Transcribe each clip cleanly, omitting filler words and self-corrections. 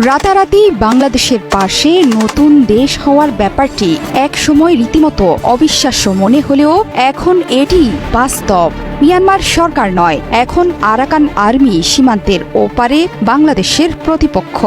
রাতারাতি বাংলাদেশের পাশে নতুন দেশ হওয়ার ব্যাপারটি একসময় রীতিমতো অবিশ্বাস্য মনে হলেও এখন এটি বাস্তব। মিয়ানমার সরকার নয়, এখন আরাকান আর্মি সীমান্তের ওপারে বাংলাদেশের প্রতিপক্ষ।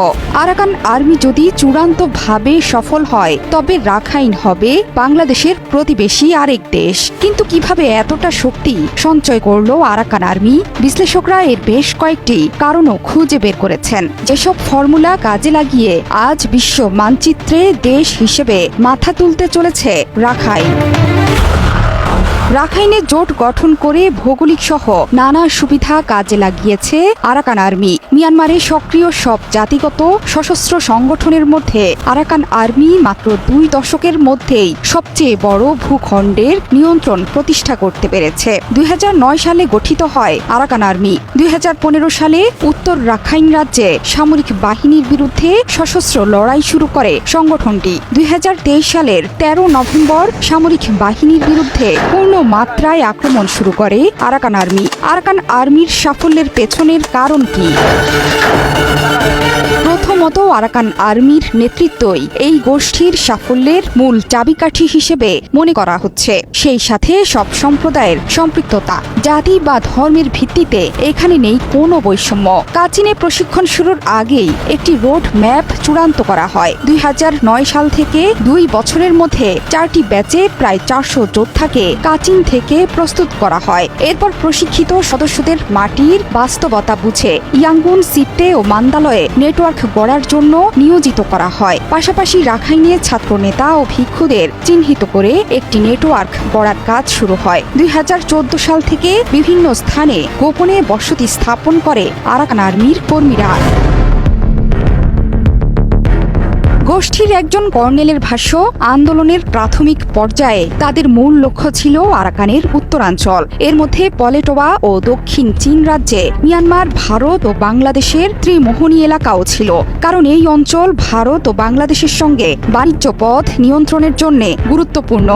আরাকান আর্মি যদি চূড়ান্তভাবে সফল হয় তবে রাখাইন হবে বাংলাদেশের প্রতিবেশী আরেক দেশ। কিন্তু কিভাবে এতটা শক্তি সঞ্চয় করল আরাকান আর্মি? বিশ্লেষকরা এর বেশ কয়েকটি কারণও খুঁজে বের করেছেন, যেসব ফর্মুলা কাজে লাগিয়ে আজ বিশ্ব মানচিত্রে দেশ হিসেবে মাথা তুলতে চলেছে রাখাইন। রাখাইনে জোট গঠন করে ভৌগোলিক সহ নানা সুবিধা কাজে লাগিয়েছে আরাকান আর্মি। মিয়ানমারে সক্রিয় সব জাতিগত সশস্ত্র সংগঠনের মধ্যে আরাকান আর্মি মাত্র 2 দশকের মধ্যেই সবচেয়ে বড় ভূখণ্ডের নিয়ন্ত্রণ প্রতিষ্ঠা করতে পেরেছে। 2009 সালে গঠিত হয় আরাকান আর্মি। 2015 সালে উত্তর রাখাইন রাজ্যে সামরিক বাহিনীর বিরুদ্ধে সশস্ত্র লড়াই শুরু করে সংগঠনটি। 2023 সালের 13 নভেম্বর সামরিক বাহিনীর বিরুদ্ধে পূর্ণ মাত্রায় আক্রমণ শুরু করে আরাকান আর্মি। আরাকান আর্মির সাফল্যের পেছনের কারণ কি? প্রথমত, আরাকান আর্মির নেতৃত্বই এই গোষ্ঠীর সাফল্যের মূল চাবিকাঠি হিসেবে মনে করা হচ্ছে। সেই সাথে সব সম্প্রদায়ের সম্পৃক্ততা, জাতি বা ধর্মের ভিত্তিতে এখানে নেই কোনো বৈষম্য। কাচিনে প্রশিক্ষণ শুরুর আগেই একটি রোড ম্যাপ চূড়ান্ত করা হয়। 2009 সাল থেকে 2 বছরের মধ্যে 4টি ব্যাচে প্রায় 400 যোদ্ধাকে কাচিন থেকে প্রস্তুত করা হয়। এরপর প্রশিক্ষিত সদস্যদের মাটির বাস্তবতা বুঝে ইয়াঙ্গুন, সিটে ও মান্দালয়ে নেটওয়ার্ক গড়ার জন্য নিয়োজিত করা হয়। পাশাপাশি রাখাইনে ছাত্র নেতা ও ভিক্ষুদের চিহ্নিত করে একটি নেটওয়ার্ক গড়ার কাজ শুরু হয়। 2014 সাল থেকে বিভিন্ন স্থানে গোপনে বসতি স্থাপন করে আরাকান আর্মির কর্মীরা। গোষ্ঠীর একজন কর্নেলের ভাষ্য, আন্দোলনের প্রাথমিক পর্যায়ে তাদের মূল লক্ষ্য ছিল আরাকানের উত্তরাঞ্চল। এর মধ্যে পলেটোয়া ও দক্ষিণ চীন রাজ্যে মিয়ানমার, ভারত ও বাংলাদেশের ত্রিমোহনী এলাকাও ছিল, কারণ এই অঞ্চল ভারত ও বাংলাদেশের সঙ্গে বাণিজ্য পথ নিয়ন্ত্রণের জন্য গুরুত্বপূর্ণ।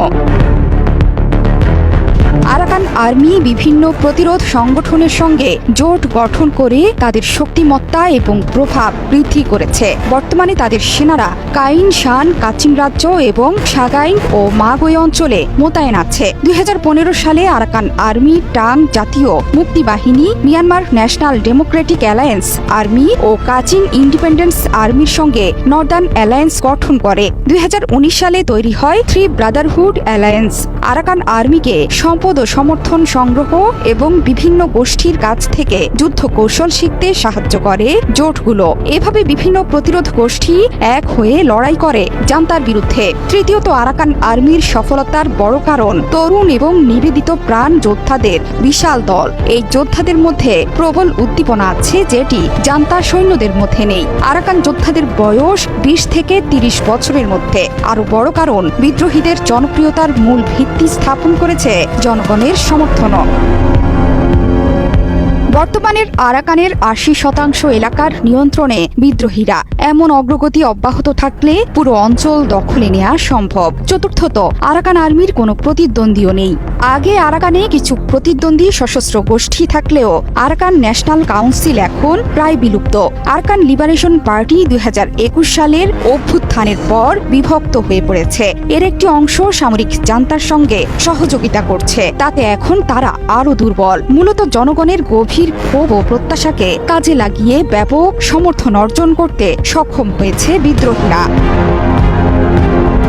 আরাকান আর্মি বিভিন্ন প্রতিরোধ সংগঠনের সঙ্গে জোট গঠন করে তাদের শক্তিমত্তা এবং প্রভাব বৃদ্ধি করেছে। বর্তমানে তাদের সেনারা কাইন, শান, কাচিন রাজ্য এবং সাগাইন ও মাগোয় অঞ্চলে মোতায়েন আছে। 2015 সালে আরাকান আর্মি টাং জাতীয় মুক্তি বাহিনী, Myanmar national democratic alliance army ও কাচিন ইন্ডিপেন্ডেন্স আর্মির সঙ্গে নর্দার্ন অ্যালায়েন্স গঠন করে। 2019 সালে তৈরি হয় 3 ব্রাদারহুড অ্যালায়েন্স। আরাকান আর্মিকে সম্পদ ও সমর্থন সংগ্রহ এবং বিভিন্ন গোষ্ঠীর কাছ থেকে যুদ্ধ কৌশল শিখতে সাহায্য করে জোটগুলো। এভাবে বিভিন্ন প্রতিরোধ গোষ্ঠী এক হয়ে লড়াই করে জান্তার বিরুদ্ধে। তৃতীয়ত, আরাকান আর্মির সফলতার বড় কারণ তরুণ এবং নিবেদিত প্রাণ যোদ্ধাদের বিশাল দল। এই যোদ্ধাদের মধ্যে প্রবল উদ্দীপনা আছে, যেটি জান্তা সৈন্যদের মধ্যে নেই। আরাকান যোদ্ধাদের বয়স 20 থেকে 30 বছরের মধ্যে। আরো বড় কারণ, বিদ্রোহীদের জনপ্রিয়তার মূল ভিত্তি স্থাপন করেছে জনগণের সমর্থন। বর্তমানের আরাকানের 80% এলাকার নিয়ন্ত্রণে বিদ্রোহীরা। এমন অগ্রগতি অব্যাহত থাকলে পুরো অঞ্চল দখলে নেওয়া সম্ভব। চতুর্থত, আরাকান আর্মির কোনো প্রতিদ্বন্দ্বীও নেই। আগে আরাকানে কিছু প্রতিদ্বন্দ্বী সশস্ত্র গোষ্ঠী থাকলেও আরাকান ন্যাশনাল কাউন্সিল এখন প্রায় বিলুপ্ত। আরাকান লিবারেশন পার্টি 2021 সালের অভ্যুত্থানের পর বিভক্ত হয়ে পড়েছে। এর একটি অংশ সামরিক জান্তার সঙ্গে সহযোগিতা করছে, তাতে এখন তারা আরও দুর্বল। মূলত জনগণের গভীর ক্ষোভ ও প্রত্যাশাকে কাজে লাগিয়ে ব্যাপক সমর্থন অর্জন করতে সক্ষম হয়েছে বিদ্রোহীরা।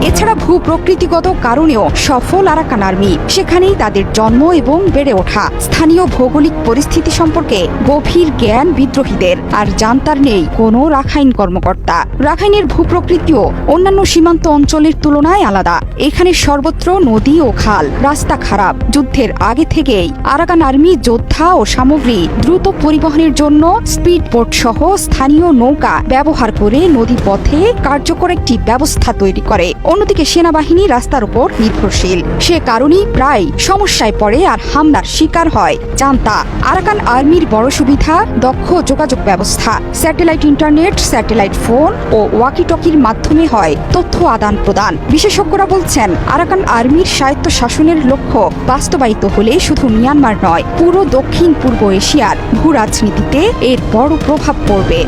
এছাড়া ভূপ্রকৃতিগত কারণেও সফল আরাকান আর্মি। সেখানেই তাদের জন্ম এবং বেড়ে ওঠা। স্থানীয় ভৌগোলিক পরিস্থিতি সম্পর্কে গভীর জ্ঞান বিদ্রোহীদের। আর জান্তার নেই কোনো রাখাইন কর্মকর্তা। রাখাইনের ভূপ্রকৃতিও অন্যান্য সীমান্ত অঞ্চলের তুলনায় আলাদা। এখানে সর্বত্র নদী ও খাল, রাস্তা খারাপ। যুদ্ধের আগে থেকেই আরাকান আর্মি যোদ্ধা ও সামগ্রী দ্রুত পরিবহনের জন্য স্পিড বোট সহ স্থানীয় নৌকা ব্যবহার করে নদীপথে কার্যকর একটি ব্যবস্থা তৈরি করে। অন্যদিকে সেনাবাহিনী রাস্তার উপর নির্ভরশীল। সে কারণেই প্রায় সমস্যায় পড়ে আর হামলার শিকার হয় জান্তা। আরাকান আর্মির বড় সুবিধা দক্ষ যোগাযোগ ব্যবস্থা। স্যাটেলাইট ইন্টারনেট, স্যাটেলাইট ফোন ও ওয়াকিটকির মাধ্যমে হয় তথ্য আদান প্রদান। বিশেষজ্ঞরা বলছেন, আরাকান আর্মির স্বায়ত্ত শাসনের লক্ষ্য বাস্তবায়িত হলে শুধু মিয়ানমার নয়, পুরো দক্ষিণ পূর্ব এশিয়ার ভূ রাজনীতিতে এর বড় প্রভাব পড়বে।